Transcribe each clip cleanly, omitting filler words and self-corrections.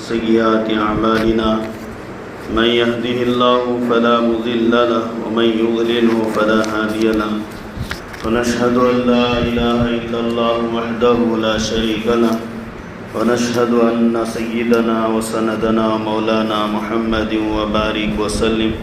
سيئات أعمالنا من يهده الله فلا مضل له ومن يضلله فلا هادي له ونشهد أن لا إله إلا الله وحده لا شريك له ونشهد أن سيدنا وسندنا مولانا محمد وبارك وسلم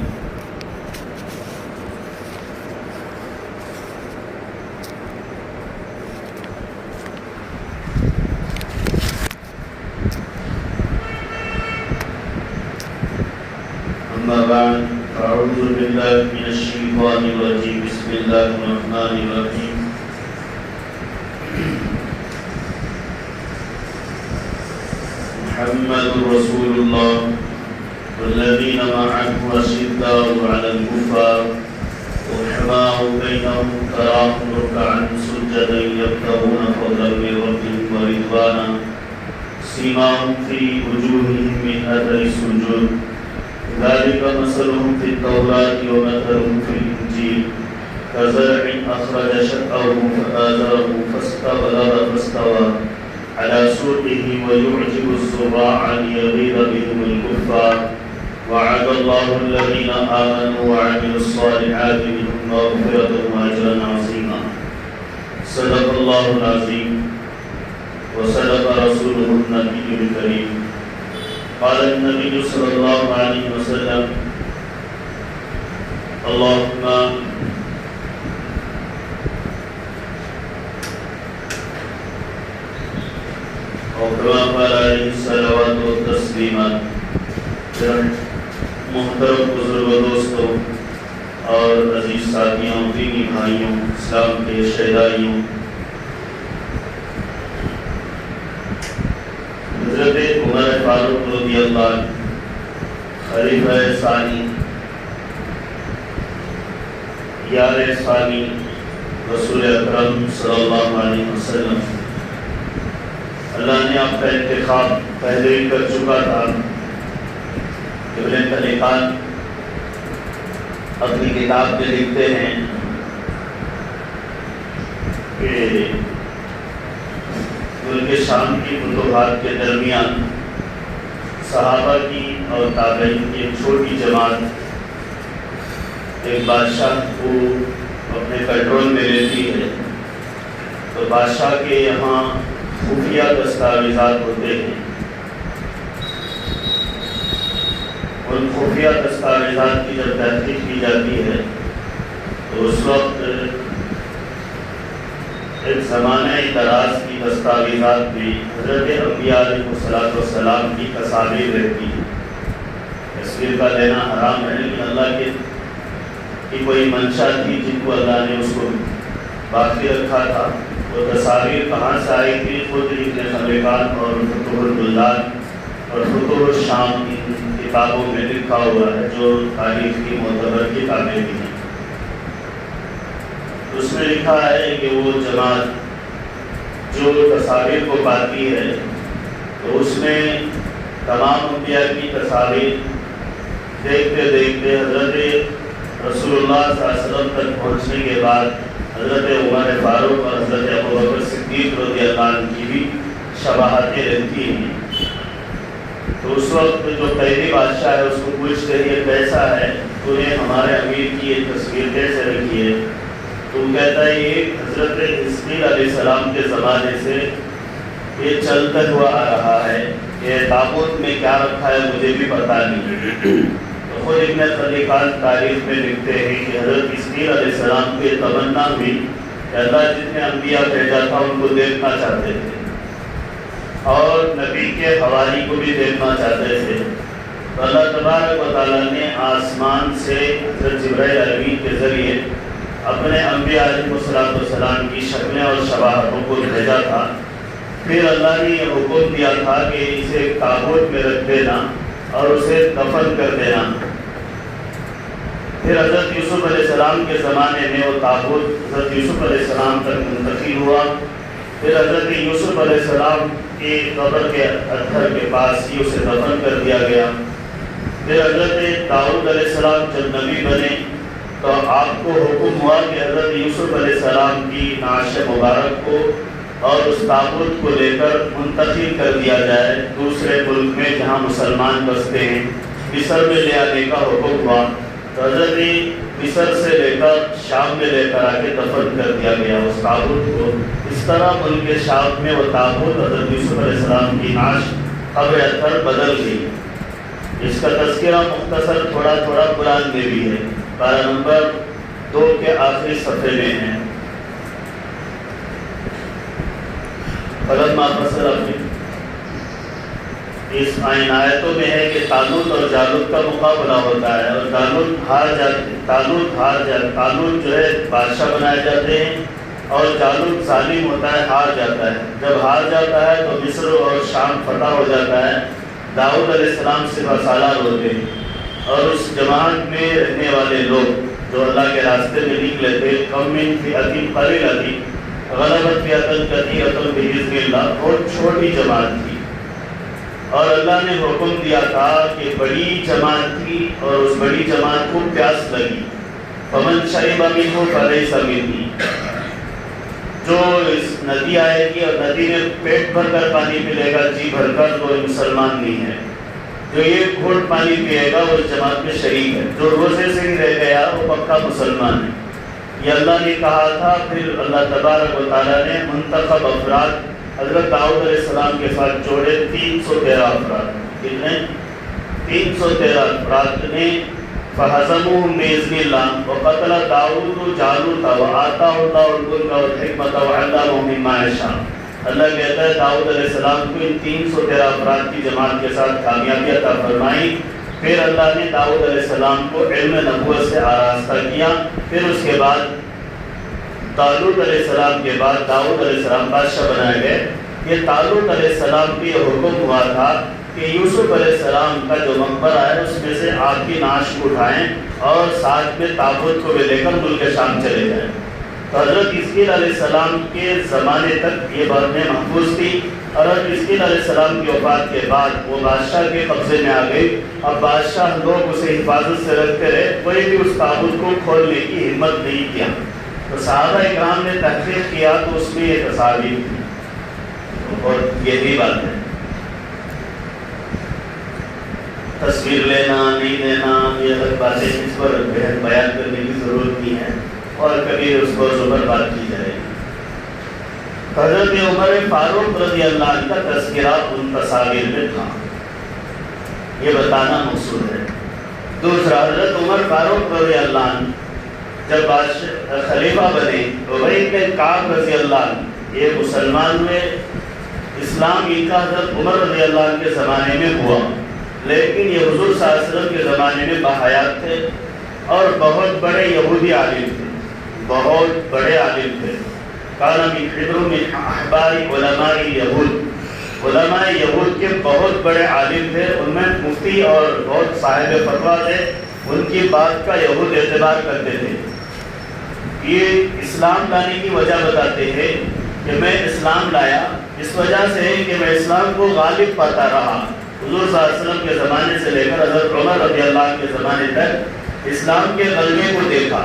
أما بعد أعوذ بالله من الشيطان الرجيم بسم الله الرحمن الرحيم محمد رسول الله والذين معه أشداء على الكفار رحماء بينهم تراهم ركعا سجدا يبتغون فضلا من ربهم ورضوانا سيماهم في وجوههم من أثر السجود ذلك مثلهم في التوراة ومثلهم في الإنجيل كزرع أخرج شطأه فآزره فاستوى على سوقه ويعجب الزراع ليغيظ بهم الكفار وعد الله الذين آمنوا وعملوا الصالحات منهم مغفرة وأجرا عظيما صدق الله العظيم وصدق رسوله النبي الكريم قال النبي صلى الله عليه وسلم اللهم وكما قال عليه الصلوات والتسلیمات. محترم بزرگ دوستوں اور عزیز ساتھیوں، دینی بھائیوں، اسلام کے شہدائیوں، حضرت عمر فاروق رضی اللہ عنہ خلیفہ ثانی، یار ثانی رسول اکرم صلی اللہ علیہ وسلم، اللہ نے آپ کا انتخاب پہلے ہی کر چکا تھا. ابن خلقان اپنی کتاب میں لکھتے ہیں کہ ملک شام کی فتوحات کے درمیان صحابہ کی اور تابعین کی ایک چھوٹی جماعت ایک بادشاہ کو اپنے کنٹرول میں لیتی ہے. تو بادشاہ کے یہاں خفیہ دستاویزات ہوتے ہیں. ان خفیہ دستاویزات کی جب تحقیق کی جاتی ہے تو اس وقت ایک زمانہ دراز کی دستاویزات میں حضرت انبیاء علیہ السلام کی تصاویر رہتی ہے. تصویر کا لینا حرام ہے، لیکن اللہ کی کوئی منشا تھی جن کو اللہ نے اس کو باقی رکھا تھا. وہ تصاویر کہاں سے آئی تھی؟ خود ابن خلقان اور فتوح البلدان اور فتوح الشام کی کتابوں میں لکھا ہوا ہے، جو تاریخ کی معتبر کتابیں بھی ہیں. اس میں لکھا ہے کہ وہ جماعت جو تصاویر کو پاتی ہے تو اس میں تمام انبیاء کی تصاویر دیکھتے دیکھتے حضرت رسول اللہ صلی اللہ علیہ وسلم تک پہنچنے کے بعد حضرت عمر فاروق اور حضرت ابوبکر صدیق رضی اللہ عنہ کی بھی شباہتیں رہتی ہیں. تو اس وقت جو پہلی بادشاہ ہے اس کو پوچھتے ہیں یہ کیسا ہے، تو نے ہمارے امیر کی یہ تصویر کیسے رکھی ہے؟ تو کہتا ہے یہ حضرت اسماعیل علیہ السلام کے زمانے سے یہ چلتا ہوا آ رہا ہے. یہ تابوت میں کیا رکھا ہے مجھے بھی پتہ نہیں. تو خود ابن خلقان تاریخ میں لکھتے ہیں کہ حضرت اسماعیل علیہ السلام کو یہ تمنا ہوئی کہ اللہ جتنے انبیاء بھیجا تھا ان کو دیکھنا چاہتے تھے اور نبی کے حواری کو بھی دیکھنا چاہتے تھے. تو اللہ تبارک و تعالیٰ نے آسمان سے حضرت جبرائیل امین کے ذریعے اپنے انبیاء علیہ السلام کی شکلیں اور شباہتوں کو بھیجا تھا. پھر اللہ نے یہ حکم دیا تھا کہ اسے تابوت میں رکھ دینا اور اسے دفن کر دینا. پھر حضرت یوسف علیہ السلام کے زمانے میں وہ تابوت حضرت یوسف علیہ السلام تک منتقل ہوا. پھر حضرت یوسف علیہ السلام کی قبر کے پتھر کے پاس ہی اسے دفن کر دیا گیا. پھر حضرت داؤد علیہ السلام جب نبی بنے تو آپ کو حکم ہوا کہ حضرت یوسف علیہ السلام کی نعش مبارک کو اور اس تابوت کو لے کر منتقل کر دیا جائے دوسرے ملک میں جہاں مسلمان بستے ہیں۔ مصر میں لے آنے کا حکم ہوا تو حضرت مصر سے لے کر شام میں لے کر آ کے دفن کر دیا گیا اس تابوت کو۔ اس طرح ملک شام میں وہ تابوت حضرت یوسف علیہ السلام کی نعش قبر اطہر بدل گئی۔ اس کا تذکرہ مختصر تھوڑا تھوڑا قرآن میں بھی ہے، پارہ نمبر 2 کے آخری صفحے میں ہے۔ فلما فصل اس آیتوں میں ہے کہ طالوت اور جالوت کا مقابلہ ہوتا ہے، اور طالوت جو ہے بادشاہ بنائے جاتے ہیں، اور جالوت ظالم ہوتا ہے، ہار جاتا ہے۔ جب ہار جاتا ہے تو مصر اور شام فتح ہو جاتا ہے۔ داؤد علیہ السلام سے سالار ہوتے ہیں، اور اس جماعت میں رہنے والے لوگ جو اللہ کے راستے میں نکلے تھے، کم من فئۃ قلیلۃ غلبت فئۃ کثیرۃ بإذن اللہ، بہت چھوٹی جماعت تھی، اور اللہ نے حکم دیا تھا کہ بڑی جماعت تھی اور اس بڑی جماعت کو پیاس لگی۔ فمن شرب منہ فلیس منی، جو اس ندی آئے گی اور ندی میں پیٹ بھر کر پانی پلے گا، جی بھر کر، تو مسلمان نہیں ہے۔ جو ایک گھونٹ پانی پیے گا وہ اس جماعت میں شریک ہے۔ جو روزے سے ہی رہ گیا وہ پکا مسلمان ہے۔ یہ اللہ نے کہا تھا۔ پھر اللہ تبارک و تعالیٰ نے منتخب افراد حضرت داؤد علیہ السلام کے ساتھ جوڑے 313 افراد۔ کتنے؟ 313 افراد نے فَهَزَمُوهُمْ بِإِذْنِ اللَّهِ وَقَتَلَ دَاوُودُ جَالُوتَ وَآتَاهُ اللَّهُ الْمُلْكَ وَالْحِكْمَةَ وَعَلَّمَهُ مِمَّا يَشَاءُ۔ اللہ کہتا ہے داؤد علیہ السلام کو ان 313 افراد کی جماعت کے ساتھ کامیابی عطا فرمائی۔ پھر اللہ نے داؤد علیہ السلام کو علم نبوت سے آراستہ کیا۔ پھر اس کے بعد طالوت علیہ السلام کے بعد داؤد علیہ السلام بادشاہ بنائے گئے۔ یہ طالوت علیہ السلام کو یہ حکم ہوا تھا کہ یوسف علیہ السلام کا جو مقبرہ ہے اس میں سے آپ کی نعش کو اٹھائیں اور ساتھ میں تابوت کو بھی لے کر ملک شام چلے جائیں۔ تو حضرت حزقیل علیہ السلام کے زمانے تک یہ باتیں محفوظ تھی، اور حضرت حزقیل علیہ السلام کی وفات کے بعد وہ بادشاہ کے قبضے میں آ گئی۔ اب بادشاہ لوگ اسے حفاظت سے رکھتے رہے، کوئی بھی اس تابوت کو کھولنے کی ہمت نہیں کیا۔ تو صحابہ اکرام نے تحقیق کیا تو اس میں یہ تصاویر تھی، اور یہی بات ہے۔ تصویر لینا نہیں لینا یہ الگ باتیں، اس پر بیان کرنے کی ضرورت نہیں ہے، اور کبھی اس کو زبر بات کی جائے گی۔ حضرت عمر فاروق رضی اللہ عنہ کا تذکرہ ان تصاویر میں تھا، یہ بتانا مقصود ہے۔ دوسرا، حضرت عمر فاروق رضی اللہ عنہ جب خلیفہ بنے، ابی بن کعب رضی اللہ عنہ یہ مسلمان ہوئے۔ اسلام ان کا حضرت عمر رضی اللہ عنہ کے زمانے میں ہوا، لیکن یہ حضور صلی اللہ علیہ وسلم کے زمانے میں باحیات تھے اور بہت بڑے یہودی عالم تھے، بہت بڑے عالم تھے۔ کان من حبر من احبار علماء یہود، علماء یہود کے بہت بڑے عالم تھے، ان میں مفتی اور بہت صاحب فتویٰ تھے، ان کی بات کا یہود اعتبار کرتے تھے۔ یہ اسلام لانے کی وجہ بتاتے ہیں کہ میں اسلام لایا اس وجہ سے کہ میں اسلام کو غالب پاتا رہا۔ حضور صلی اللہ علیہ وسلم کے زمانے سے لے کر حضرت عمر رضی اللہ عنہ کے زمانے تک اسلام کے غلبے کو دیکھا،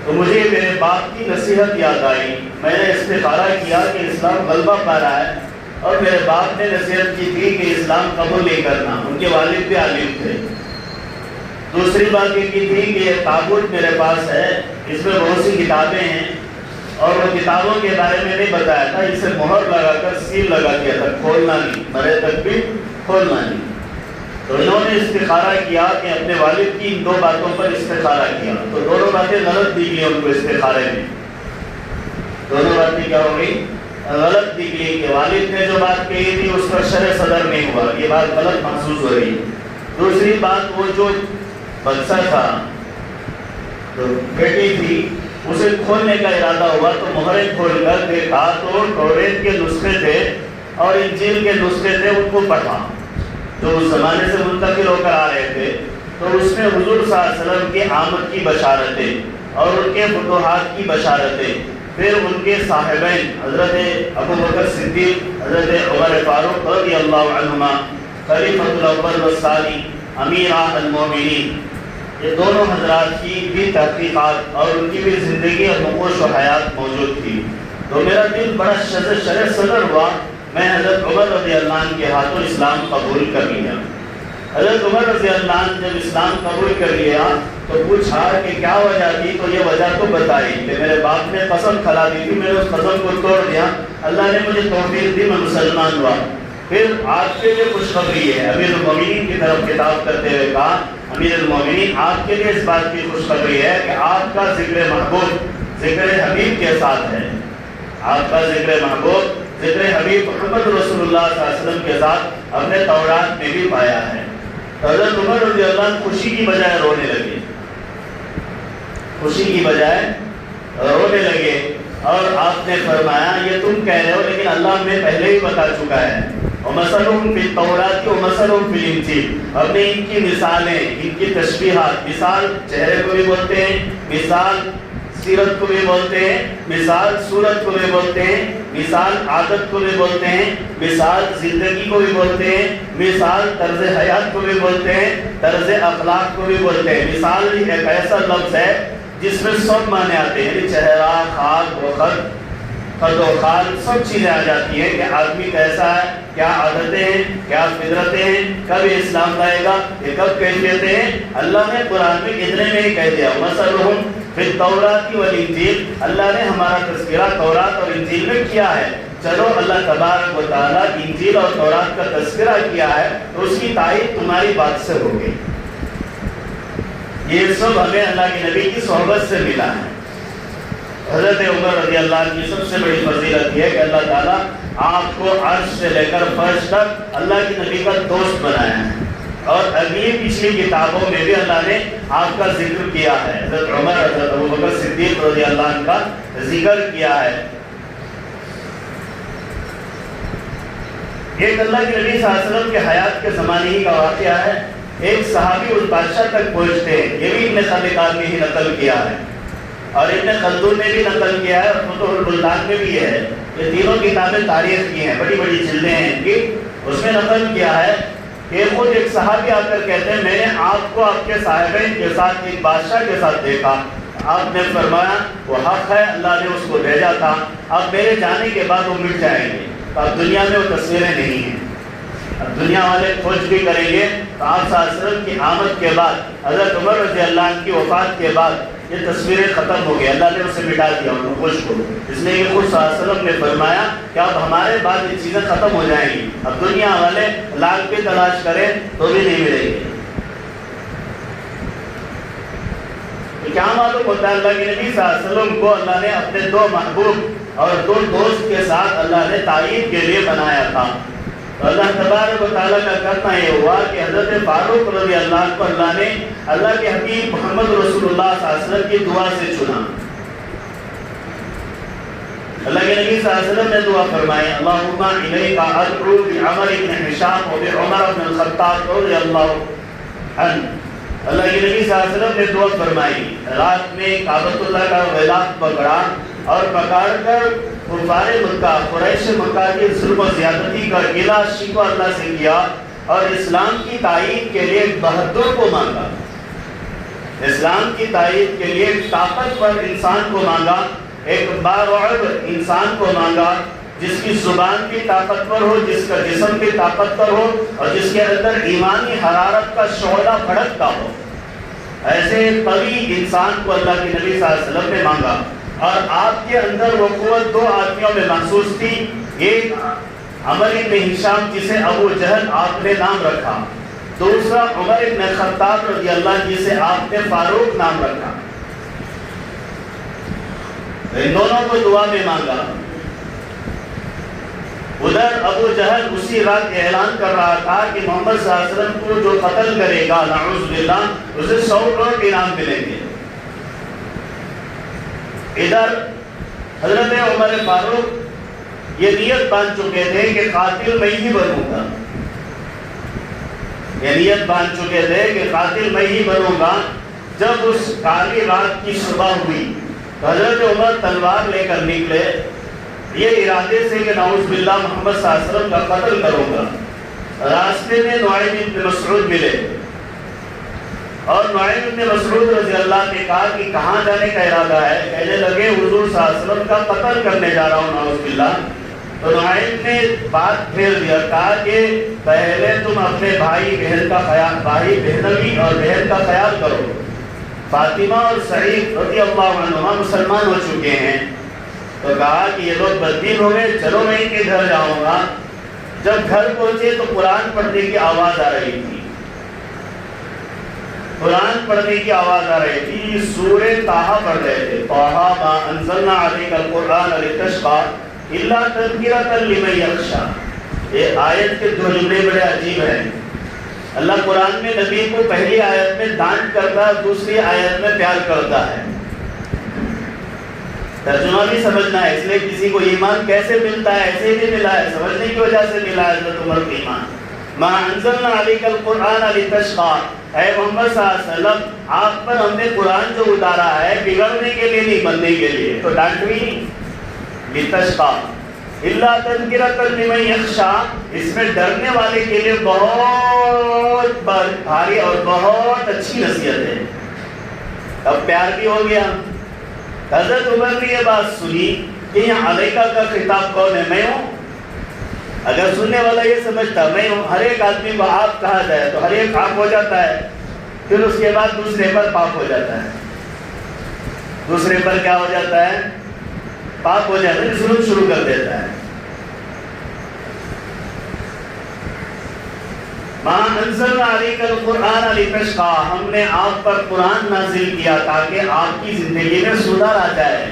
تو مجھے میرے باپ کی نصیحت یاد آئی۔ میں نے استخارہ کیا کہ اسلام غلبہ پا رہا ہے، اور میرے باپ نے نصیحت کی تھی کہ اسلام قبول نہیں کرنا، ان کے والد بھی عالم تھے۔ دوسری بات یہ کی تھی کہ یہ تابوت میرے پاس ہے، اس میں بہت سی کتابیں ہیں، اور وہ کتابوں کے بارے میں نہیں بتایا تھا، اسے مہر لگا کر سیل لگا دیا تھا، کھولنا نہیں، مرے تک بھی کھولنا نہیں۔ تو انہوں نے استخارہ کیا کہ اپنے والد کی ان 2 باتوں پر استخارہ کیا، تو دونوں باتیں غلط نکلی ان کو استخارے میں۔ دونوں باتیں کیا ہو گئی؟ غلط نکلی کہ والد نے جو بات کہی تھی اس پر شرع صدر نہیں ہوا، یہ بات غلط محسوس ہو رہی۔ دوسری بات، وہ جو بچہ تھا، جو بیٹی تھی، اسے کھولنے کا ارادہ ہوا تو مہریں کھول کر دیکھا تو توریت کے نسخے تھے اور انجیل کے نسخے تھے، ان کو پڑھا جو اس زمانے سے منتقل ہو کر آ رہے تھے۔ تو اس میں حضور صلی اللہ علیہ وسلم کی آمد کی بشارتیں اور ان کے فتوحات کی بشارتیں، پھر ان کے صاحبین حضرت ابو بکر صدیق، حضرت عمر فاروق رضی اللہ عنہما، خلیفۃ الاول والثانی، امیر المومنین، یہ دونوں حضرات کی بھی تحقیقات اور ان کی بھی زندگی اور نقوش و حیات موجود تھی۔ تو میرا دل بڑا شرح صدر ہوا. میں حضرت عمر رضی اللہ عنہ کے ہاتھوں اسلام قبول کر لیا. حضرت عمر رضی اللہ عنہ جب اسلام قبول کر لیا تو پوچھا کہ کیا وجہ تھی؟ تو یہ وجہ تو بتائی کہ میرے باپ نے قسم کھلا دی تھی، میں نے اس قسم کو توڑ دیا، اللہ نے مجھے توفیق دی، میں مسلمان ہوا. پھر آپ کے لیے خوشخبری ہے. امیر المومنین کی طرف خطاب کرتے ہوئے کہا، امیر المومنین آپ کے لیے اس بات کی خوشخبری ہے کہ آپ کا ذکر محبوب ذکر حبیب کے ساتھ ہے. آپ کا ذکر محبوب ذکر حبیب محمد رسول اللہ صلی اللہ علیہ وسلم کے ساتھ اپنے تورات میں بھی پایا ہے. حضرت عمر رضی اللہ عنہ خوشی کی بجائے رونے لگے، خوشی کی بجائے رونے لگے. اور آپ نے فرمایا یہ تم کہہ رہے ہو لیکن اللہ میں پہلے ہی بتا چکا ہے. وَمَثَلُهُمْ فِي التَّوْرَاةِ وَمَثَلُهُمْ فِي الْإِنْجِيلِ. ہم نے ان کی مثالیں، ان کی تشبیہات، مثال چہرے کو بھی بولتے ہیں، مثال سیرت کو بھی بولتے ہیں، مثال صورت کو بھی بولتے ہیں، مثال عادت کو بھی بولتے ہیں، مثال زندگی کو بھی بولتے ہیں، مثال طرز حیات کو بھی بولتے ہیں، طرز اخلاق کو بھی بولتے ہیں. مثال بھی ایک ایسا لفظ ہے جس میں سب معنی آتے ہیں، یعنی چہرہ، خال و خد و خال سب چیزیں آ جاتی ہیں کہ آدمی کیسا ہے، کیا عادتیں ہیں، کیا فطرتیں ہیں، کب اسلام لائے گا، یہ کب کیفیتیں ہیں. اللہ نے قرآن میں اتنے میں ہی کہہ دیا مثلہم فی التوراۃ والانجیل. اللہ نے ہمارا تذکرہ تورات اور انجیل میں کیا ہے. چلو اللہ تبارک و تعالیٰ انجیل اور تورات کا تذکرہ کیا ہے تو اس کی تائید تمہاری بات سے ہوگی. یہ سب ہمیں اللہ کے نبی کی صحبت سے ملا ہے. حضرت عمر رضی اللہ عنہ کی سب سے بڑی فضیلت یہ ہے کہ اللہ تعالیٰ آپ کو عرش سے لے کر فرش تک اللہ کے نبی کا دوست بنایا ہے. اور اگلی پچھلی کتابوں میں بھی اللہ نے آپ کا ذکر کیا ہے. حضرت عمر، حضرت ابوبکر صدیق رضی اللہ عنہ کا ذکر کیا ہے. ایک اللہ کے نبی صلی اللہ علیہ وسلم کے حیات کے زمانے ہی کا واقعہ ہے. ایک صحابی اس بادشاہ تک پہنچتے ہیں، یہ بھی ابن خلدون نے ہی نقل کیا ہے اور ابن خلدون نے بھی نقل کیا ہے اور فتح البلدان میں بھی ہے. یہ تینوں کتابیں تاریخ کی ہیں، بڑی بڑی جلدیں ہیں ان کی. اس میں نقل کیا ہے کہ خود ایک صحابی آ کر کہتے ہیں میں نے آپ کو آپ کے صاحبین کے ساتھ ایک بادشاہ کے ساتھ دیکھا. آپ نے فرمایا وہ حق ہے، اللہ نے اس کو بھیجا تھا، اب میرے جانے کے بعد وہ مٹ جائیں گے. تو اب دنیا میں وہ تصویریں نہیں ہیں. اب دنیا والے کھوج بھی کریں گے تو آپ صلی اللہ علیہ وسلم کی آمد کے بعد، حضرت عمر رضی اللہ عنہ کی وفات کے بعد یہ تصویریں ختم ہو گئی. اللہ نے اسے مٹا دیا ان خوش کو. اس لیے کہ خود صلی اللہ علیہ وسلم نے فرمایا کہ اب ہمارے بعد یہ چیزیں ختم ہو جائیں گی. اب دنیا والے لال کی تلاش کریں تو بھی نہیں ملیں گے. کیا معلوم ہوتا ہے اللہ کے نبی صلی اللہ علیہ وسلم کو اللہ نے اپنے دو محبوب اور دو دوست کے ساتھ اللہ نے تائید کے لیے بنایا تھا. تو اللہ تبارک و تعالیٰ کا کرنا یہ ہوا کہ حضرت فاروق رضی اللہ عنہ کو اللہ نے اللہ کے حبیب محمد رسول اللہ صلی اللہ علیہ وسلم کی دعا سے چنا. اللہ کے نبی صلی اللہ علیہ وسلم نے دعا فرمائی اللہم الیک ادعو بعمر بن ہشام و بعمر بن الخطاب رضی اللہ عنہ. اللہ کے نبی صلی اللہ علیہ وسلم نے دعا فرمائی، رات میں کعبۃ اللہ کا غلاف پکڑا اور پکڑ کر کفار مکہ، قریش مکہ کی ظلم و زیادتی کا گلہ شکوہ اللہ سے کیا اور اسلام کی تائید کے لیے ایک بہادر کو مانگا. اسلام کی تائید کے لیے ایک طاقتور انسان کو مانگا، ایک بارعب انسان کو مانگا جس کی زبان بھی طاقتور ہو، جس کا جسم بھی طاقتور ہو اور جس کے اندر ایمانی حرارت کا شعلہ بھڑکتا ہو. ایسے ایک قوی انسان کو اللہ کے نبی صلی اللہ علیہ وسلم نے مانگا اور آپ کے اندر وہ قوت دو آدمیوں میں محسوس تھی. ایک عمر بن ہشام جسے ابو جہل آپ نے نام رکھا، دوسرا عمر بن خطاب رضی اللہ جسے آپ نے فاروق نام رکھا. ان دونوں کو دعا میں مانگا. ادھر ابو جہل اسی رات اعلان کر رہا تھا کہ محمد صلی اللہ علیہ وسلم کو جو قتل کرے گا نعوذ باللہ اسے 100 کروڑ انعام ملیں گے. ادھر حضرت عمر فاروق یہ نیت باندھ چکے تھے کہ قاتل میں ہی بنوں گا. یہ نیت باندھ چکے تھے کہ قاتل میں ہی بنوں گا. جب اس کالی رات کی صبح ہوئی تو حضرت عمر تلوار لے کر نکلے یہ ارادے سے کہ نعوذ باللہ محمد صلی اللہ علیہ وسلم کا قتل کروں گا. راستے میں نعیم بن مسعود ملے. اور نعیم بن مسعود رضی اللہ نے کہا کہ کہاں جانے کا ارادہ ہے؟ کہنے لگے حضور صلی اللہ علیہ وسلم کا قتل کرنے جا رہا ہوں نعوذ باللہ۔ تو نعیم نے بات پھیر دیا، کہا کہ پہلے تم اپنے بھائی بہن کا خیال، بھائی بہنوی اور بہن کا خیال کرو۔ فاطمہ اور سعید رضی اللہ عنہما مسلمان ہو چکے ہیں، تو کہا کہ یہ لوگ بددین ہو گئے، چلو میں ان کے گھر جاؤں گا۔ جب گھر پہنچے تو قرآن پڑھنے کی آواز آ رہی تھی، قرآن پڑھنے کی آواز آ رہی تھی، سورہ طٰہٰ پڑھ رہے تھے، طٰہٰ ما انزلنا علیک القرآن لتشقیٰ الا تذکرۃ لمن یخشیٰ۔ یہ آیت کے دو جملے بڑے عجیب ہیں۔ اللہ قرآن میں نبی کو پہلی آیت میں ڈانٹ کرتا ہے، دوسری آیت میں پیار کرتا ہے۔ ترجمہ بھی سمجھنا ہے، اس لیے کسی کو ایمان کیسے ملتا ہے، ایسے ہی ملا ہے، سمجھنے کی وجہ سے ملا ہے حضرت عمر کا ایمان۔ ما انزلنا علیک القرآن لتشقیٰ، اے محمد صلی اللہ علیہ وسلم آپ پر ہم نے قرآن جو اتارا ہے بگڑنے کے لیے نہیں، بننے کے لیے، تو ڈانٹ بھی نہیں۔ لتشقیٰ الا تذکرۃ لمن یخشیٰ، اس میں ڈرنے والے کے لیے بہت بھاری اور بہت اچھی نصیحت ہے۔ اب پیار بھی ہو گیا۔ حضرت عمر نے یہ بات سنی کہ یہاں علیکہ کا خطاب کون ہے؟ میں ہوں۔ اگر سننے والا یہ سمجھتا میں ہوں، ہر ایک آدمی کو آپ کہا جائے تو ہر ایک آپ ہو جاتا ہے، پھر اس کے بعد دوسرے پر پاپ ہو جاتا ہے، دوسرے پر کیا ہو جاتا ہے؟ پاپ ہو جاتا ہے، ظلم شروع کر دیتا ہے۔ ما انزلنا علیک القرآن لتشقیٰ، ہم نے آپ پر قرآن نازل کیا تاکہ آپ کی زندگی میں سدھار آ جائے۔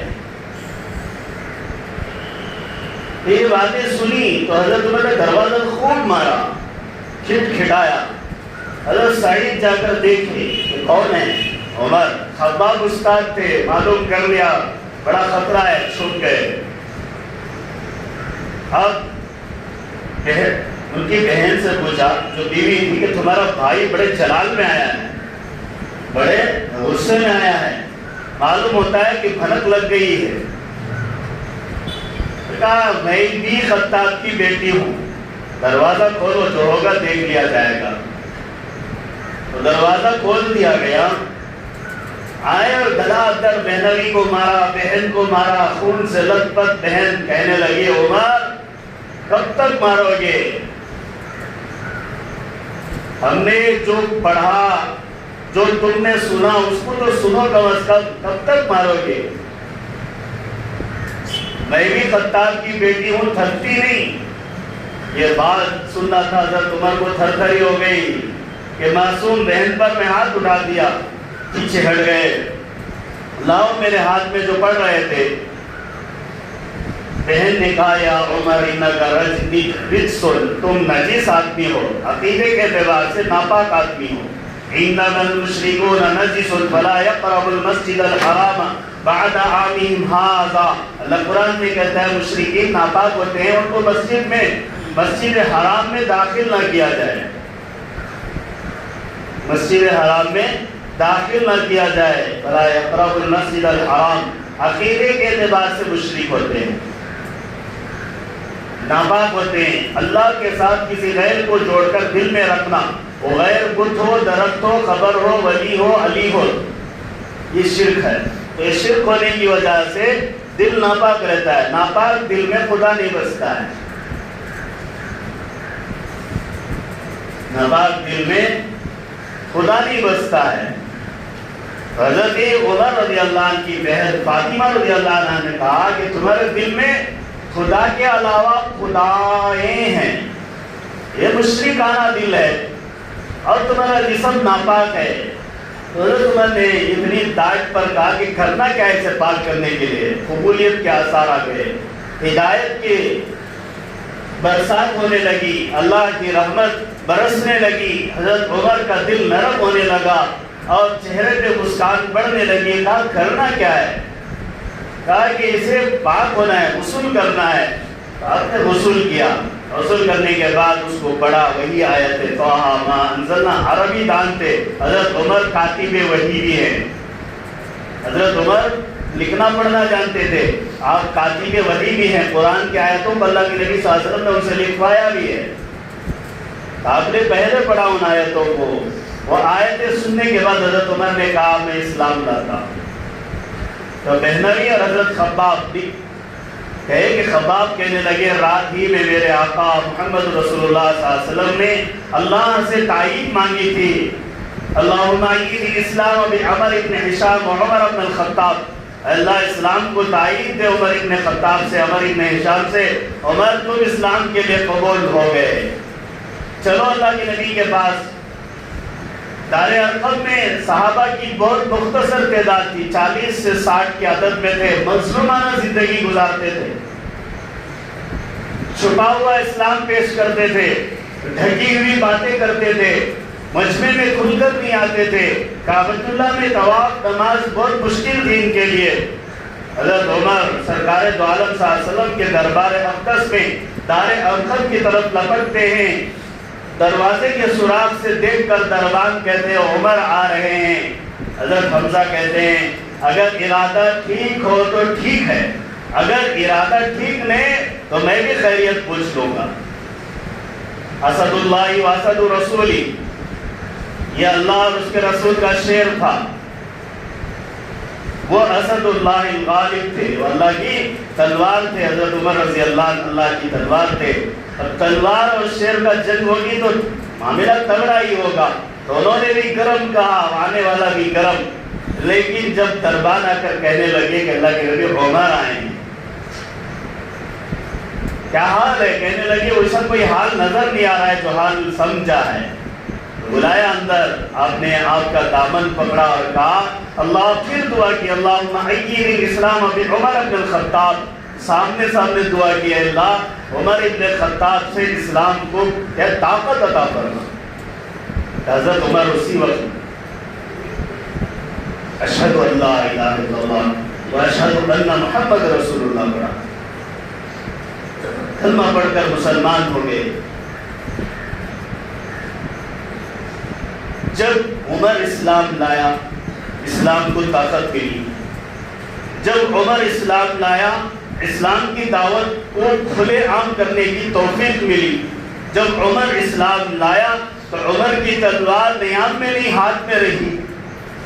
یہ باتیں سنی تو حضرت عمر نے دروازہ خوب مارا، کھٹکھٹایا۔ حضرت سعید جا کر دیکھے کہ کون ہے؟ عمر۔ خباب استاد تھے، معلوم کر لیا بڑا خطرہ ہے، چھپ گئے۔ اب ان کی بہن سے پوچھا جو بیوی تھی کہ تمہارا بھائی بڑے جلال میں آیا ہے، بڑے غصے میں آیا ہے، معلوم ہوتا ہے کہ بھنک لگ گئی ہے۔ کہا میں بھی خطاب کی بیٹی ہوں، دروازہ کھولو، جو ہوگا دیکھ لیا جائے گا۔ تو دروازہ کھول دیا گیا، آئے اور دھڑا دھڑ بہنوی کو مارا، بہن کو مارا، خون سے لت پت بہن کہنے لگی عمر کب تک مارو گے؟ ہم نے جو پڑھا، جو تم نے سنا اس کو تو سنو کم از کم، کب تک مارو گے؟ میں بھی خطاب کی بیٹی ہوں، تھکتی نہیں۔ یہ بات سننا تھا حضرت عمر کو تھر تھری ہو گئی کہ معصوم بہن پر میں ہاتھ اٹھا دیا، پیچھے ہٹ گئے۔ لاؤ میرے ہاتھ میں جو پڑھ رہے تھے۔ بہن نے کہا یا عمر انک رجس، تم نجس آدمی ہو، عقیدے کے اعتبار سے ناپاک آدمی ہو۔ انما المشرکون نجس فلا یقربوا المسجد الحرام بعد عامهم ھذا، اللہ قرآن میں کہتا ہے مشرکین ناپاک ہوتے ہیں، ان کو مسجد حرام میں داخل نہ کیا جائے، مسجد حرام میں داخل نہ کیا جائے۔ فلا یقربوا المسجد الحرام، عقیدے کے اعتبار سے مشرک ہوتے ہیں، ناپاک ہوتے ہیں۔ اللہ کے ساتھ کسی غیر کو جوڑ کر دل میں رکھنا، وہ غیر بت ہو، درخت ہو، قبر ہو، ولی ہو، علی ہو، یہ شرک ہے۔ تو یہ شرک ہونے کی وجہ سے دل ناپاک رہتا ہے، ناپاک دل میں خدا نہیں بستا ہے، ناپاک دل میں خدا نہیں بستا ہے۔ حضرت عمر رضی اللہ عنہ کی بہن فاطمہ رضی اللہ عنہ نے کہا کہ تمہارے دل میں خدا کے علاوہ خدائیں ہیں، یہ مشرکانہ دل ہے اور تمہارا جسم ناپاک ہے۔ حضرت عمر نے اتنی ڈانٹ پر کہا کہ کرنا کیا ہے اسے پاک کرنے کے لیے؟ قبولیت کے آثار آ گئے، ہدایت کی برسات ہونے لگی، اللہ کی رحمت برسنے لگی، حضرت عمر کا دل نرم ہونے لگا اور چہرے پہ مسکان بڑھنے لگی۔ کہا کرنا کیا ہے؟ کہا کہ اسے پاک ہونا ہے، غسل کرنا ہے۔ آپ نے غسل کیا، غسل کرنے کے بعد اس کو پڑھا، وہی آیت ہے طٰہٰ ما انزلنا، عربی جانتے، حضرت عمر کاتب وحی بھی ہیں، حضرت عمر لکھنا پڑھنا جانتے تھے، آپ کاتب وحی بھی ہیں، قرآن کی آیتوں کو اللہ کے نبی صلی اللہ علیہ وسلم نے ان سے لکھوایا بھی ہے۔ آپ نے پہلے پڑھا ان آیتوں کو، وہ آیتیں سننے کے بعد حضرت عمر نے کہا میں اسلام لاتا ہوں. تو بہنوی اور حضرت خباب بھی کہے کہ خباب کہنے لگے رات ہی میں میرے آقا محمد رسول اللہ صلی اللہ علیہ وسلم نے اللہ سے تائید مانگی تھی. اللہم ایدی اسلام بعمر ابن ہشام و عمر ابن الخطاب. اللہ اسلام کو تائید دے عمر ابن خطاب سے، عمر ابن ہشام سے. عمر تم اسلام کے لیے قبول ہو گئے. چلو اللہ کے نبی کے پاس. دار ارقم میں صحابہ کی بہت مختصر تعداد تھی، 40 سے 60 کے عدد میں تھے. مظلومانہ زندگی گزارتے تھے، چھپا ہوا اسلام پیش کرتے تھے، ڈھکی ہوئی باتیں کرتے تھے، مجمع میں کھل کر نہیں آتے تھے. کعبۃ اللہ میں طواف نماز بہت مشکل تھی ان کے لیے. حضرت عمر سرکار دو عالم صلی اللہ علیہ وسلم کے دربار اقدس میں دار ارقم کی طرف لپکتے ہیں. دروازے کے سوراخ سے دیکھ کر دربان کہتے ہیں عمر آ رہے ہیں. حضرت حمزہ کہتے ہیں اگر ارادہ ٹھیک ہو تو ٹھیک ہے، اگر ارادہ ٹھیک نہیں تو میں بھی خیریت پوچھ لوں گا. اسد اللہ و اسد رسولی، یہ اللہ اور اس کے رسول کا شعر تھا. وہ اسد اللہ الغالب تھے، وہ اللہ کی تلوار تھے. حضرت عمر رضی اللہ عنہ اللہ کی تلوار تھے. اب تلوار اور شیر کا جنگ ہوگی تو معاملہ تگڑا ہی ہوگا. تو انہوں نے بھی گرم کہا، آنے والا بھی گرم. لیکن جب دربان آ کر کہنے لگے کہ اللہ کے نبی عمر آئے ہیں، کیا حال ہے، کہنے لگے ویسا کوئی حال نظر نہیں آ رہا ہے جو حال سمجھا ہے. بلایا اندر، آپ نے آپ کا دامن پکڑا اور کہا اللہ. پھر دعا کی اللہم ایدی الاسلام بعمر ابن الخطاب. سامنے دعا کی اللہ عمر ابن خطاب سے اسلام کو کیا طاقت عطا فرما. حضرت عمر اسی وقت اشہد ان لا الہ الا اللہ و اشہد ان محمد رسول اللہ پڑھا، کلمہ پڑھ کر مسلمان ہو گئے. جب عمر اسلام لایا اسلام کو طاقت ملی. جب عمر اسلام لایا اسلام کی دعوت کو کھلے عام کرنے کی توفیق ملی. جب عمر اسلام لایا تو عمر کی تلوار نیام میں نہیں ہاتھ میں رہی.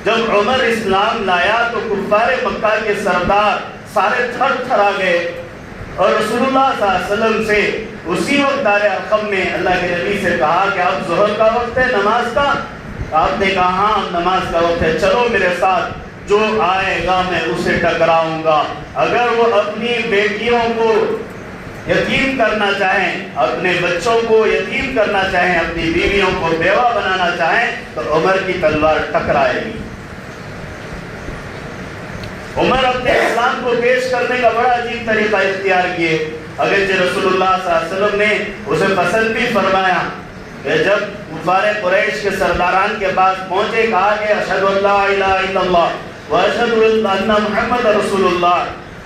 جب عمر اسلام لایا تو کفار مکہ کے سردار سارے تھر تھر آ گئے اور رسول اللہ صلی اللہ علیہ وسلم سے اسی وقت دار ارقم میں اللہ کے نبی سے کہا کہ اب ظہر کا وقت ہے نماز کا. آپ نے کہا ہاں نماز کا وقت ہے، چلو میرے ساتھ، جو آئے گا میں اسے ٹکراؤں گا. اگر وہ اپنی بیٹیوں کو یتیم کرنا چاہیں، اپنے بچوں کو یتیم کرنا چاہیں، اپنی بیویوں کو بیوہ بنانا چاہیں تو عمر کی تلوار ٹکرائے گی. عمر اپنے اسلام کو پیش کرنے کا بڑا عجیب طریقہ اختیار کیے. اگرچہ رسول اللہ صلی اللہ علیہ وسلم نے اسے پسند بھی فرمایا. جب کفار قریش کے سرداران کے پاس پہنچے، کہا کہ اشہد ان لا الہ الا اللہ و اشہد ان محمد رسول اللہ.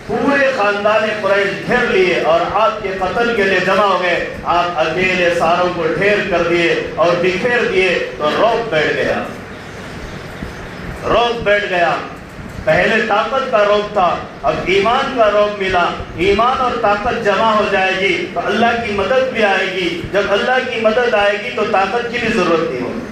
پورے خاندان قریش گھیر لیے اور آپ کے قتل کے لیے جمع ہو گئے. آپ اکیلے ساروں کو ڈھیر کر دیے اور بکھیر دیے تو رعب بیٹھ گیا. رعب بیٹھ گیا. پہلے طاقت کا رعب تھا، اب ایمان کا رعب ملا. ایمان اور طاقت جمع ہو جائے گی تو اللہ کی مدد بھی آئے گی. جب اللہ کی مدد آئے گی تو طاقت کی بھی ضرورت نہیں ہوگی.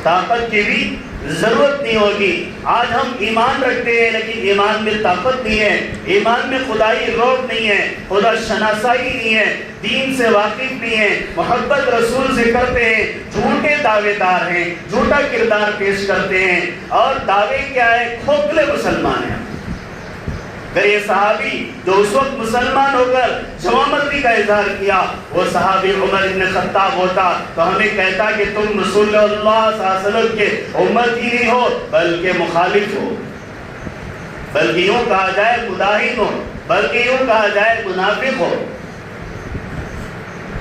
طاقت کی بھی ضرورت نہیں ہوگی. آج ہم ایمان رکھتے ہیں لیکن ایمان میں طاقت نہیں ہے، ایمان میں خدائی رعب نہیں ہے، خدا شناسائی نہیں ہے، دین سے واقف نہیں ہے، محبت رسول سے کرتے ہیں، جھوٹے دعوے دار ہیں، جھوٹا کردار پیش کرتے ہیں. اور دعوے کیا ہے؟ کھوکھلے مسلمان ہیں. اگر یہ صحابی جو اس وقت مسلمان ہو کر جوامردی کا اظہار کیا وہ صحابی عمر بن خطاب ہوتا تو ہمیں کہتا کہ تم رسول اللہ صلی اللہ علیہ وسلم کے امت ہی نہیں ہو بلکہ مخالف ہو، بلکہ یوں کہا جائے مداہن ہو، بلکہ یوں کہا جائے منافق ہو.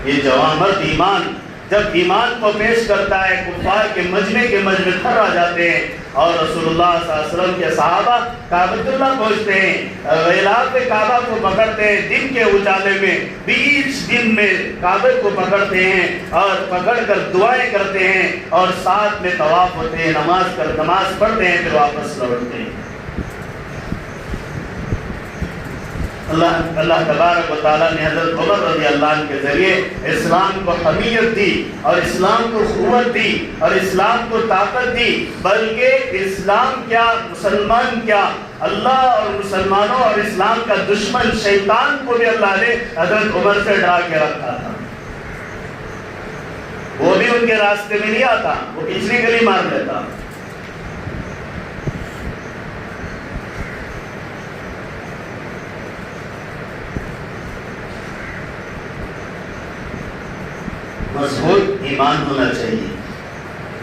یہ جوامرد ایمان جب ایمان کو پیش کرتا ہے کفار کے مجمع تھر آ جاتے ہیں. اور رسول اللہ صلی اللہ علیہ وسلم کے صحابہ کعبۃ اللہ پہنچتے ہیں، غلاف کعبہ کو پکڑتے ہیں. دن کے اجالے میں 20 دن میں کعبے کو پکڑتے ہیں اور پکڑ کر دعائیں کرتے ہیں اور ساتھ میں طواف ہوتے ہیں، نماز پڑھتے ہیں، پھر واپس لوٹتے ہیں. اللہ تبارک و تعالیٰ نے حضرت عمر رضی اللہ عنہ کے ذریعے اسلام کو حمیت دی اور اسلام کو قوت دی اور اسلام کو طاقت دی، بلکہ اسلام کیا، مسلمان کیا، اللہ اور مسلمانوں اور اسلام کا دشمن شیطان کو بھی اللہ نے حضرت عمر سے ڈرا کے رکھا تھا۔ وہ بھی ان کے راستے میں نہیں آتا، وہ پچھلی گلی مار لیتا۔ مضبوط ایمان ہونا چاہیے،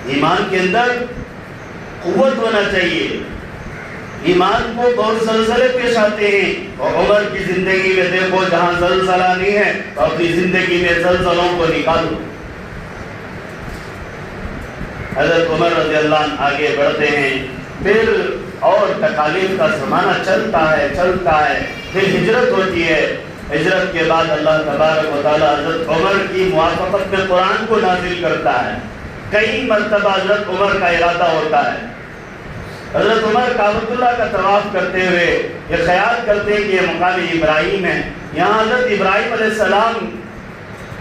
ایمان کے اندر قوت ہونا چاہیے۔ ایمان کو بہت زلزلے پیش آتے ہیں، اور عمر کی زندگی میں دیکھو جہاں زلزلہ نہیں ہے تو اپنی زندگی میں زلزلوں کو نکالو۔ حضرت عمر رضی اللہ عنہ آگے بڑھتے ہیں، پھر اور تکالیف کا زمانہ چلتا ہے، پھر ہجرت ہوتی ہے۔ ہجرت کے بعد اللہ تبارک و تعالیٰ حضرت عمر کی موافقت میں قرآن کو نازل کرتا ہے۔ کئی مرتبہ حضرت عمر کا ارادہ ہوتا ہے، حضرت عمر کعبۃ اللہ کا طواف کرتے ہوئے یہ خیال کرتے ہیں کہ یہ مقام ابراہیم ہے، یہاں حضرت ابراہیم علیہ السلام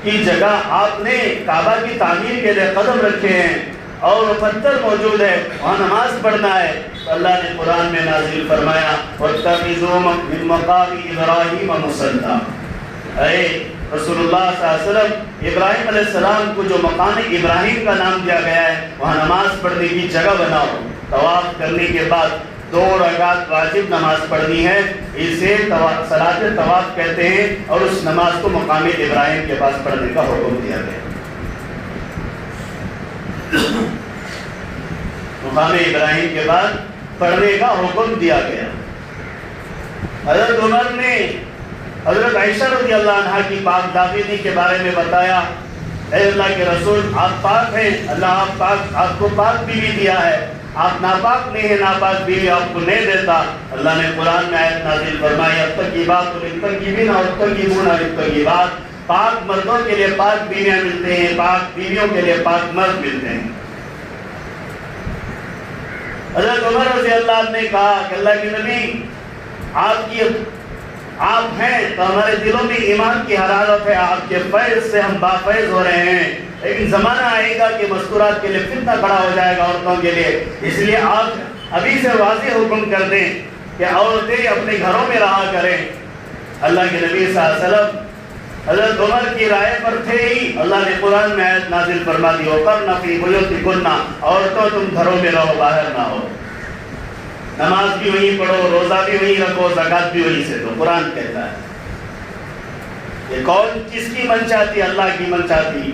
کی جگہ آپ نے کعبہ کی تعمیر کے لیے قدم رکھے ہیں اور وہ پتھر موجود ہے، وہاں نماز پڑھنا ہے۔ تو اللہ نے قرآن میں نازل فرمایا وَاتَّخِذُوا مِن مَّقَامِ إِبْرَاهِيمَ مُصَلًّى، اے رسول اللہ صلی اللہ علیہ وسلم، ابراہیم علیہ السلام کو جو مقام ابراہیم کا نام دیا گیا ہے وہاں نماز پڑھنے کی جگہ بناؤ۔ طواف کرنے کے بعد 2 رکعت واجب نماز پڑھنی ہے، اسے صلاۃ طواف کہتے ہیں، اور اس نماز کو مقام ابراہیم کے پاس پڑھنے کا حکم دیا گیا۔ مقام ابراہیم کے بعد پڑھنے کا حکم دیا گیا۔ حضرت عمر نے حضرت عائشہ رضی اللہ عنہا کی پاک دامنی کے بارے میں بتایا، اے اللہ کے رسول، آپ پاک ہیں، اللہ آپ کو پاک بیوی دیا ہے، آپ ناپاک نہیں ہیں، ناپاک بیوی آپ کو نہیں دیتا۔ اللہ نے قرآن میں آیت نازل فرمائی الطیبات للطیبین والطیبون للطیبات، پاک مردوں کے لیے پاک بیویاں ملتے ہیں، پاک بیویوں کے لیے پاک مرد ملتے ہیں۔ حضرت عمر رضی اللہ عنہ نے کہا کہ اللہ کے نبی، آپ ہیں تو ہمارے دلوں میں ایمان کی حرارت ہے، آپ کے فیض سے ہم بافیض ہو رہے ہیں، لیکن زمانہ آئے گا کہ مستورات کے لیے فتنہ کھڑا ہو جائے گا عورتوں کے لیے، اس لیے آپ ابھی سے واضح حکم کر دیں کہ عورتیں اپنے گھروں میں رہا کریں۔ اللہ کے نبی صلی اللہ علیہ وسلم حضرت عمر کی رائے پر تھے ہی اللہ نے قرآن میں آیت نازل فرما دی وَقَرْنَ فِي بُيُوتِكُنَّ، عورتوں تم گھروں میں رہو، باہر نہ ہو، نماز بھی وہیں پڑھو، روزہ بھی وہیں رکھو، زکوٰۃ بھی وہیں سے دو۔ قرآن کہتا ہے یہ کون کس کی منشا تھی؟ اللہ کی منشا تھی۔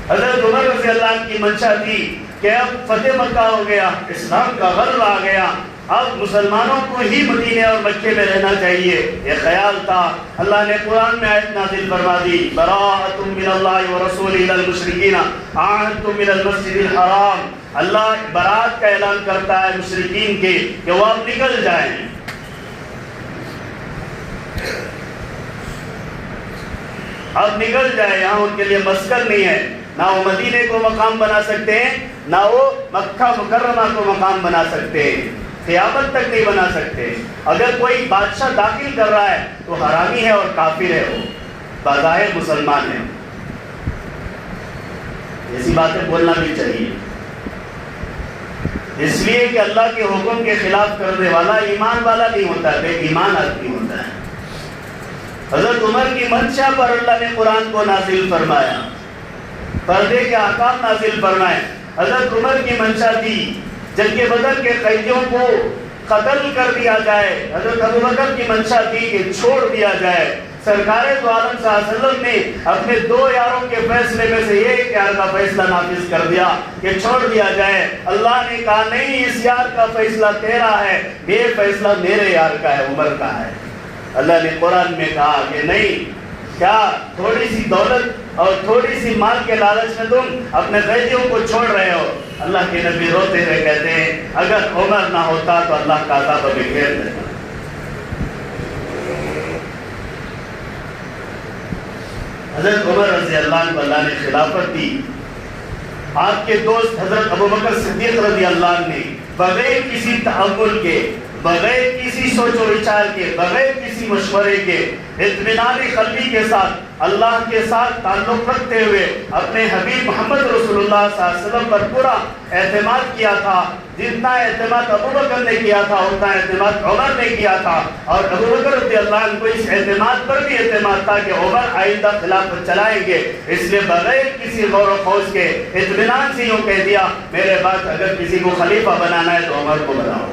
حضرت عمر رضی اللہ عنہ کی منشا تھی کہ اب فتح مکہ ہو گیا، اسلام کا غلبہ آ گیا، اب مسلمانوں کو ہی مدینے اور مکے میں رہنا چاہیے، یہ خیال تھا۔ اللہ نے قرآن میں آیت نازل فرما دی براءۃ من اللہ ورسولہ الی المشرکین عاہدتم من المسجد الحرام، اللہ برات کا اعلان کرتا ہے مشرکین کے کہ وہ اب نکل جائیں، اب نکل جائے، یہاں ان کے لیے مسکن نہیں ہے، نہ وہ مدینے کو مقام بنا سکتے ہیں، نہ وہ مکہ مکرمہ کو مقام بنا سکتے ہیں، قیامت تک نہیں بنا سکتے۔ اگر کوئی بادشاہ داخل کر رہا ہے تو حرامی ہے اور کافر ہے، وہ بظاہر مسلمان ہے۔ ایسی باتیں بولنا بھی چاہیے، اس لیے کہ اللہ کے حکم کے خلاف کرنے والا ایمان والا نہیں ہوتا، بے ایمان آدمی ہوتا ہے۔ حضرت عمر کی منشا پر اللہ نے قرآن کو نازل فرمایا، پردے کے احکام نازل فرمائے۔ حضرت عمر کی منشا تھی جنگ بدر کے قیدیوں کو قتل کر دیا جائے، حضرت ابوبکر کی منشا تھی کہ چھوڑ دیا جائے۔ سرکار دو عالم صلی اللہ علیہ وسلم نے اپنے 2 یاروں کے فیصلے میں سے ایک یار کا فیصلہ نافذ کر دیا کہ چھوڑ دیا جائے۔ اللہ نے کہا نہیں، اس یار کا فیصلہ تیرا ہے، یہ فیصلہ میرے یار کا ہے، عمر کا ہے۔ اللہ نے قرآن میں کہا کہ نہیں، کیا تھوڑی سی دولت اور تھوڑی سی مال کے لالچ میں تم اپنے قیدیوں کو چھوڑ رہے ہو؟ اللہ کے نبی روتے ہوئے کہتے ہیں اگر عمر نہ ہوتا تو اللہ کا عذاب ابھی گھیر دیتا۔ حضرت عمر رضی اللہ عنہ اللہ نے خلافت دی، آپ کے دوست حضرت ابوبکر صدیق رضی اللہ عنہ نے بغیر کسی تحمل کے بغیر کسی سوچ و وچار کے، بغیر کسی مشورے کے، اطمینان قلبی کے ساتھ، اللہ کے ساتھ تعلق رکھتے ہوئے اپنے حبیب محمد رسول اللہ صلی اللہ علیہ وسلم پر پورا اعتماد کیا تھا. جتنا اعتماد ابو بکر نے کیا تھا اتنا اعتماد عمر نے کیا تھا، اور ابو بکر رضی اللہ عنہ کو اس اعتماد پر بھی اعتماد تھا کہ عمر آئندہ خلافت چلائیں گے. اس لیے بغیر کسی غور و خوض کے اطمینان سے یوں کہہ دیا میرے بعد اگر کسی کو خلیفہ بنانا ہے تو عمر کو بناؤ.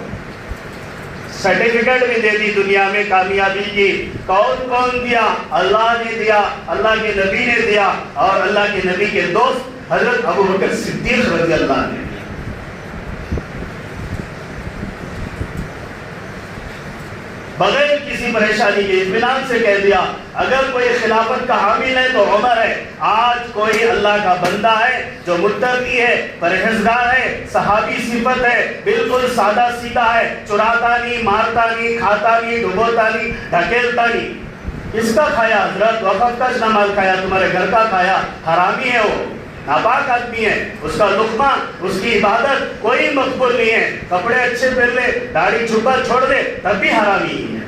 سرٹیفکیٹ بھی دے دی دنیا میں کامیابی کی. کون دیا؟ اللہ نے دیا، اللہ کے نبی نے دیا، اور اللہ کے نبی کے دوست حضرت ابو بکر صدیق رضی اللہ عنہ نے. بغیر کسی پریشانی کے اطمینان سے کہہ دیا اگر کوئی خلافت کا حامل ہے تو عمر ہے. آج کوئی اللہ کا بندہ ہے جو متقی ہے، پرہیزگار ہے، صحابی صفت ہے، بالکل سادہ سیدھا ہے، چراتا نہیں، مارتا نہیں، کھاتا نہیں، ڈبوتا نہیں، ڈھکیلتا نہیں. کس کا کھایا حضرت؟ وقت کا مال کھایا، تمہارے گھر کا کھایا. حرامی ہے، وہ ناپاک آدمی ہے. اس کا لقمہ، اس کی عبادت کوئی مقبول نہیں ہے. کپڑے اچھے پہن لے، داڑھی چھپا چھوڑ دے، تب بھی حرامی ہی ہے.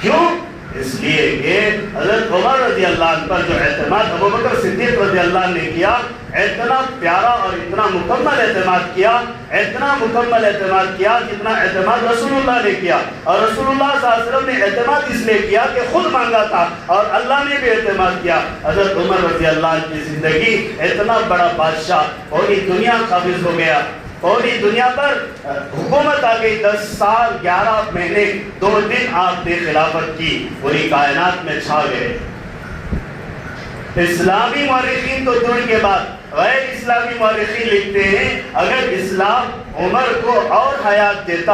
کیوں؟ اس لیے کہ حضرت عمر رضی اللہ عنہ پر جو اعتماد ابو بکر صدیق رضی اللہ عنہ نے کیا، اتنا پیارا اور اتنا مکمل اعتماد کیا، اتنا مکمل اعتماد کیا جتنا اعتماد رسول اللہ نے کیا. اور رسول اللہ صلی اللہ علیہ وسلم نے اعتماد اس لیے کیا کہ خود مانگا تھا اور اللہ نے بھی اعتماد کیا. حضرت عمر رضی اللہ عنہ کی زندگی اتنا بڑا بادشاہ، پوری دنیا قابض ہو گیا، پوری دنیا پر حکومت آ گئی. 10 سال 11 مہینے 2 دن آپ نے خلافت کی، پوری کائنات میں چھا گئے. اسلامی مورخین تو دور کے بعد غیر اسلامی مورخین لکھتے ہیں اگر اسلام عمر کو اور حیات دیتا،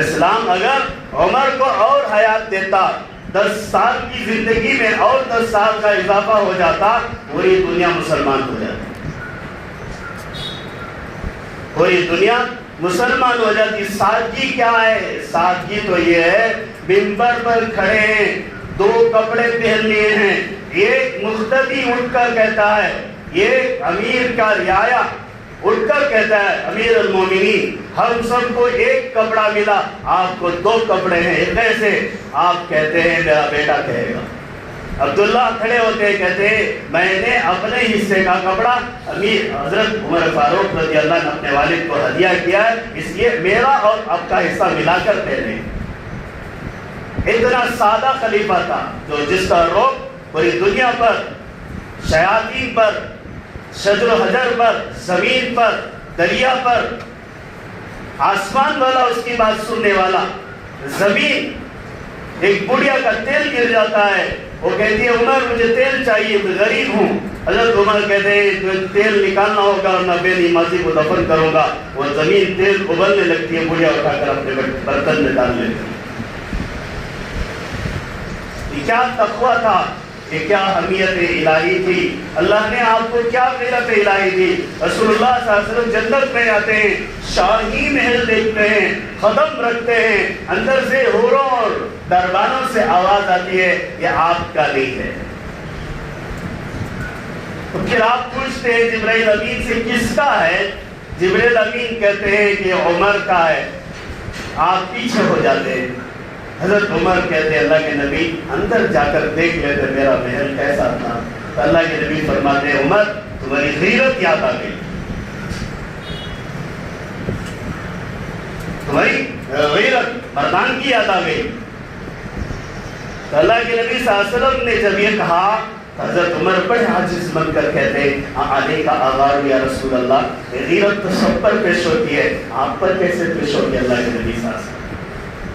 اسلام اگر عمر کو اور حیات دیتا، 10 سال کی زندگی میں اور 10 سال کا اضافہ ہو جاتا، پوری دنیا مسلمان ہو جاتی، پوری دنیا مسلمان ہو جاتی. سادگی کیا ہے؟ سادگی تو یہ ہے منبر پر کھڑے ہیں، 2 کپڑے پہن لیے ہیں، ایک مقتدی اٹھ کر کہتا ہے، یہ امیر کا رعایا اٹھ کر کہتا ہے امیر المومنین ہم سب کو ایک کپڑا ملا، آپ کو 2 کپڑے ہیں. کیسے؟ آپ کہتے ہیں میرا بیٹا کہے گا. عبداللہ کھڑے ہوتے ہیں، کہتے ہیں میں نے اپنے حصے کا کپڑا امیر حضرت عمر فاروق رضی اللہ عنہ اپنے والد کو ہدیہ کیا ہے، اس لیے میرا اور آپ کا حصہ ملا کر پہنے. اتنا سادہ خلیفہ تھا جو جس کا رعب پوری دنیا پر، شیاطین پر، شجر و حجر پر، زمین پر، دریا پر، آسمان والا اس کی بات سننے والا. زمین، ایک بڑھیا کا تیل گر جاتا ہے، وہ کہتی ہے عمر مجھے تیل چاہیے، میں غریب ہوں. حضرت عمر کہتے ہیں تیل نکالنا ہوگا اور میں بے نمازی کو دفن کروں گا. وہ زمین تیل ابلنے لگتی ہے، بڑھیا اٹھا کر اپنے برتن میں ڈال لیتے ہیں. یہ کیا تقویٰ تھا، یہ کیا حمیت الہی تھی. اللہ نے آپ کو کیا غیرت الہی دی. رسول اللہ صلی اللہ علیہ وسلم جنت میں آتے ہیں، شاہی محل دیکھتے ہیں، قدم رکھتے ہیں، اندر سے حوروں اور دربانوں سے آواز آتی ہے یہ آپ کا نہیں ہے. تو پھر آپ پوچھتے ہیں جبرائیل امین سے کس کا ہے؟ جبرائیل امین کہتے ہیں کہ عمر کا ہے. آپ پیچھے ہو جاتے ہیں. حضرت عمر کہتے ہیں اللہ کے نبی اندر جا کر دیکھ لیتے میرا محل کیسا تھا. تو اللہ کے نبی فرماتے ہیں عمر تمہاری غیرت یاد آ گئی، تمہاری غیرت مردانگی یاد آ گئی. تو اللہ کے نبی صلی اللہ علیہ وسلم نے جب یہ کہا حضرت عمر بڑے عاجز بن کر کہتے ہیں علی کا آغار یا رسول اللہ، غیرت تو سب پر پیش ہوتی ہے، آپ پر کیسے پیش ہوگی؟ اللہ کے نبی صلی اللہ علیہ وسلم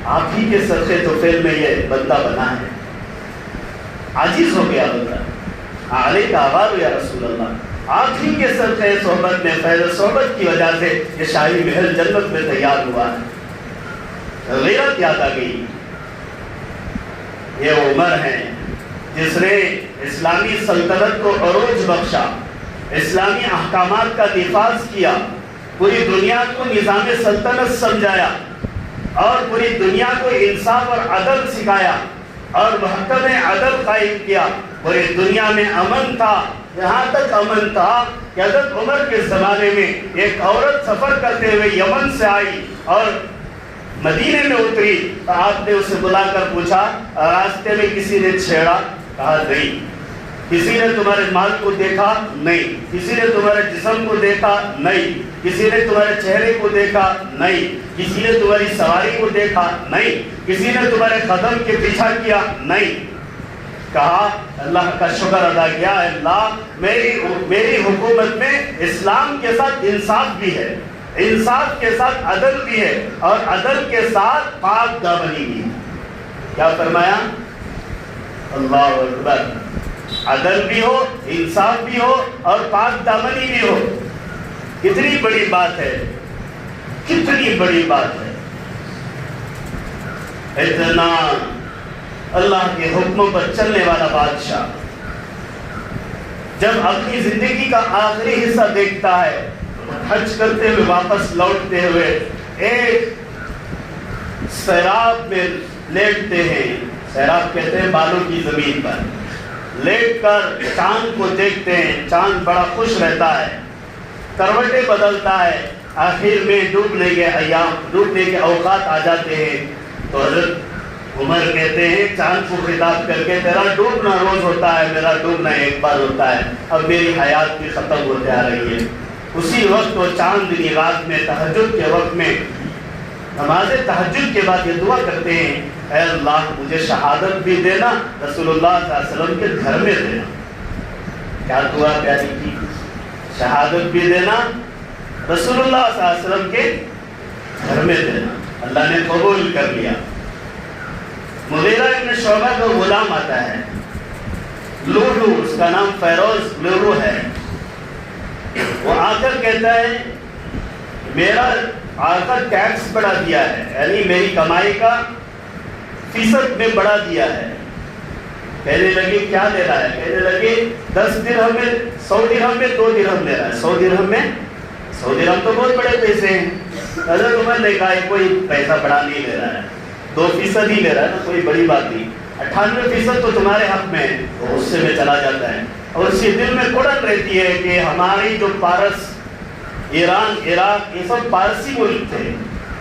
آپ ہی کے صدقے توفیل میں یہ بندہ بنا ہے. عاجز ہو گیا بندہ. علی کا آغار یا رسول اللہ، آپ ہی کے صدقے صحبت میں، فیض صحبت کی وجہ سے یہ شاہی محل جنت میں تیار ہوا ہے. غیرت یاد آ گئی. یہ عمر ہیں جس نے اسلامی سلطنت کو عروج بخشا، اسلامی احکامات کا نفاذ کیا، پوری دنیا کو نظام سلطنت سمجھایا اور پوری دنیا کو انصاف اور عدل سکھایا. اور محکمہ عدل قائم کیا. پوری دنیا میں امن تھا. یہاں تک امن تھا کہ حضرت عمر کے زمانے میں ایک عورت سفر کرتے ہوئے یمن سے آئی اور مدینے میں اتری تو آپ نے اسے بلا کر پوچھا راستے میں کسی نے چھیڑا؟ کہا نہیں. کسی نے تمہارے مال کو دیکھا؟ نہیں. کسی نے تمہارے جسم کو دیکھا؟ نہیں. کسی نے تمہارے چہرے کو دیکھا؟ نہیں. کسی نے تمہاری سواری کو دیکھا؟ نہیں. کسی نے تمہارے قدم کے پیچھا کیا؟ نہیں. کہا اللہ کا شکر ادا کیا، اللہ میری حکومت میں اسلام کے ساتھ انصاف بھی ہے، انصاف کے ساتھ عدل بھی ہے، اور عدل کے ساتھ پاک دامنی بھی ہے. کیا فرمایا؟ اللہ اکبر. عدل بھی ہو، انصاف بھی ہو اور پاک دامنی بھی ہو. کتنی بڑی بات ہے، کتنی بڑی بات ہے. اتنا اللہ کے حکموں پر چلنے والا بادشاہ جب اپنی زندگی کا آخری حصہ دیکھتا ہے، حج کرتے ہوئے واپس لوٹتے ہوئے ایک سیراب میں لیٹتے ہیں. سیراب کہتے ہیں بالوں کی زمین پر لیٹ کر چاند کو دیکھتے ہیں. چاند بڑا خوش رہتا ہے، کروٹیں بدلتا ہے. آخر میں ڈوبنے کے اوقات آ جاتے ہیں. تو حضرت عمر کہتے ہیں چاند کو خطاب کر کے تیرا ڈوبنا روز ہوتا ہے، میرا ڈوبنا ایک بار ہوتا ہے، اب میری حیات بھی ختم ہوتے آ رہی ہے. اسی وقت وہ چاندنی رات میں تہجد کے وقت میں نماز تہجد کے بعد یہ دعا کرتے ہیں اے اللہ مجھے شہادت بھی دینا، رسول اللہ صلی اللہ علیہ وسلم کے گھر میں دینا. کیا دعا پیاری کی، شہادت بھی دینا، رسول اللہ صلی اللہ علیہ وسلم کے گھر میں دینا. اللہ نے قبول کر لیا. مغیرہ ابن شعبہ کا غلام آتا ہے، لولو، اس کا نام فیروز لولو ہے. وہ آ کر کہتا ہے میرا آقا ٹیکس بڑھا دیا ہے، یعنی میری کمائی کا فیصد میں بڑھا دیا ہے. کہنے لگے کیا دے رہا ہے؟ کہنے لگے 10 درہم میں 100 درہم میں 2 درہم دے رہا ہے. 100 درہم میں 100 درہم تو بہت بڑے پیسے ہیں. حضرت عمر نے کہا کوئی پیسہ بڑھا نہیں لے رہا ہے، 2% ہی لے رہا ہے نا، کوئی بڑی بات نہیں. 98% تو تمہارے حق میں ہے. تو غصے میں چلا جاتا ہے اور اس کے دل میں کڑن رہتی ہے کہ ہماری جو پارس، ایران، عراق، یہ سب پارسی ملک تھے،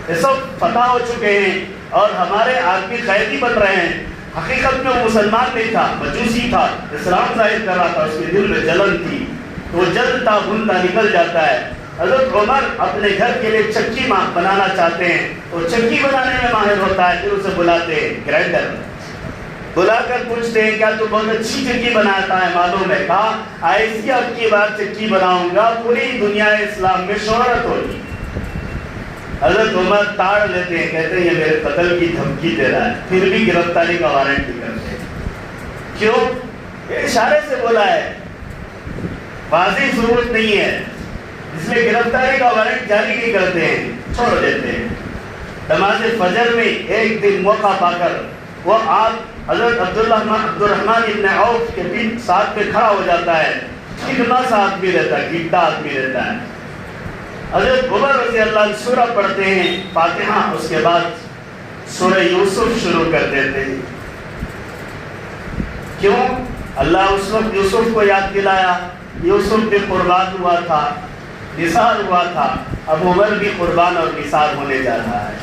یہ سب فتح ہو چکے ہیں اور ہمارے آدمی قیدی بن رہے ہیں. حقیقت میں وہ مسلمان نہیں تھا، مجوسی تھا، اسلام ظاہر کر رہا تھا. اس کے دل میں جلن تھی تو وہ جلتا بھونتا نکل جاتا ہے. حضرت عمر اپنے گھر کے لیے چکی بنانا چاہتے ہیں تو چکی بنانے میں ماہر ہوتا ہے. پھر اسے بلاتے ہیں گرائنڈر، بلا کر پوچھتے ہیں کیا تو بہت اچھی چکی بناتا ہے؟ معلوم ہے. کہا ایسی اب کی بار چکی بناؤں گا پوری دنیا اسلام میں شہرت ہوگی. حضرت عمر تاڑ لیتے ہیں، کہتے ہیں یہ میرے قتل کی دھمکی دے رہا ہے. پھر بھی گرفتاری کا وارنٹ نہیں کرتے. کیوں؟ یہ اشارے سے بولا ہے، واضح ضرورت نہیں ہے، اس لیے گرفتاری کا وارنٹ جاری نہیں کرتے ہیں، چھوڑ دیتے ہیں. نماز فجر میں ایک دن موقع پا کر وہ آپ حضرت عبد الرحمن ابن عوف کے ساتھ میں کھڑا ہو جاتا ہے. کتنا سا آدمی رہتا ہے، کتنا آدمی رہتا ہے. حضرت عمر رضی اللہ عنہ سورہ پڑھتے ہیں فاتحہ، اس کے بعد سورہ یوسف شروع کر دیتے ہیں. کیوں؟ اللہ اس وقت یوسف کو یاد دلایا. یوسف بھی قربان ہوا تھا، نثار ہوا تھا، اب عمر بھی قربان اور نثار ہونے جا رہا ہے.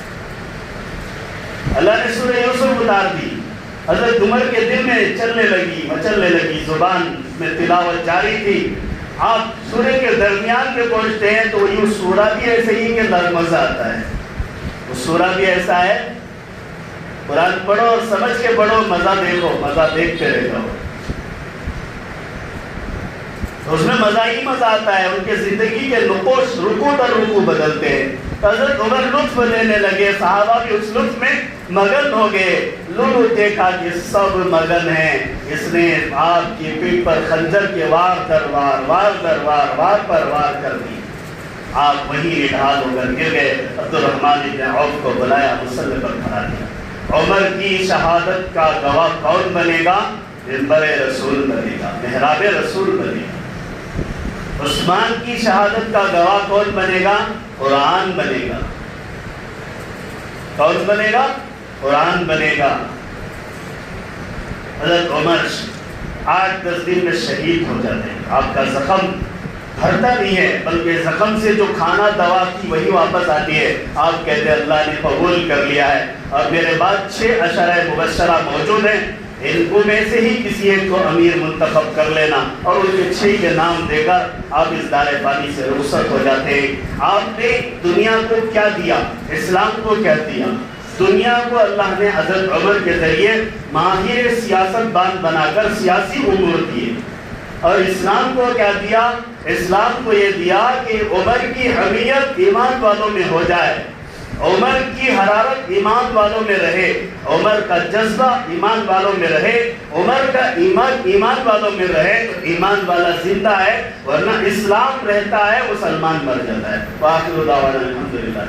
اللہ نے سورہ یوسف اتار دی. حضرت عمر کے دل میں چلنے لگی، مچلنے لگی، زبان میں تلاوت جاری تھی. آپ سورہ کے درمیان میں پہنچتے ہیں تو یہ سورہ بھی ایسے ہی کہ مزہ آتا ہے. وہ سورہ بھی ایسا ہے، قرآن پڑھو اور سمجھ کے پڑھو، مزہ دیکھو، مزہ دیکھتے رہ جاؤ. اس میں مزہ ہی مزہ آتا ہے. ان کے زندگی کے نقوش رکوع در رکوع بدلتے ہیں. حضرت عمر لطف لینے لگے، صحابہ بھی اس لطف میں مگن ہو گئے. لولو دیکھا کہ سب مگن ہیں. اس نے آپ کی پیٹھ پر خنجر کے وار در وار، وار در وار، وار پر وار کر دی. آپ وہیں ڈھال ہو کر گر گئے. عبد الرحمن ابن عوف کو بلایا، مصلی پر کھڑا دیا. عمر کی شہادت کا گواہ کون بنے گا؟ منبر رسول بنے گا، محراب رسول بنے گا. عثمان کی شہادت کا گواہ کون بنے گا؟ قرآن بنے گا. کون بنے گا؟ قرآن بنے گا. حضرت عمر 8-10 دن میں شہید ہو جاتے ہیں. آپ کا زخم بھرتا نہیں ہے بلکہ زخم سے جو کھانا دوا کی وہی واپس آتی ہے. آپ کہتے ہیں اللہ نے قبول کر لیا ہے. اور میرے بعد 6 عشرہ مبشرہ موجود ہیں, ان کو میں سے ہی کسی ایک کو امیر منتخب کر لینا اور ان کے 6 کے نام دے کر آپ اس دار فانی سے رخصت ہو جاتے ہیں. آپ نے دنیا کو کیا دیا, اسلام کو کیا دیا؟ دنیا کو اللہ نے حضرت عمر کے ذریعے ماہر سیاست دان بنا کر سیاسی امور دیے. اور اسلام کو کیا دیا؟ اسلام کو یہ دیا کہ عمر کی حمیت ایمان والوں میں ہو جائے, عمر کی حرارت ایمان والوں میں رہے, عمر کا جذبہ ایمان والوں میں رہے, عمر کا ایمان والوں میں رہے. ایمان والا زندہ ہے, ورنہ اسلام رہتا ہے وہ سلمان مر جاتا ہے. وآخر دعوانا الحمدللہ.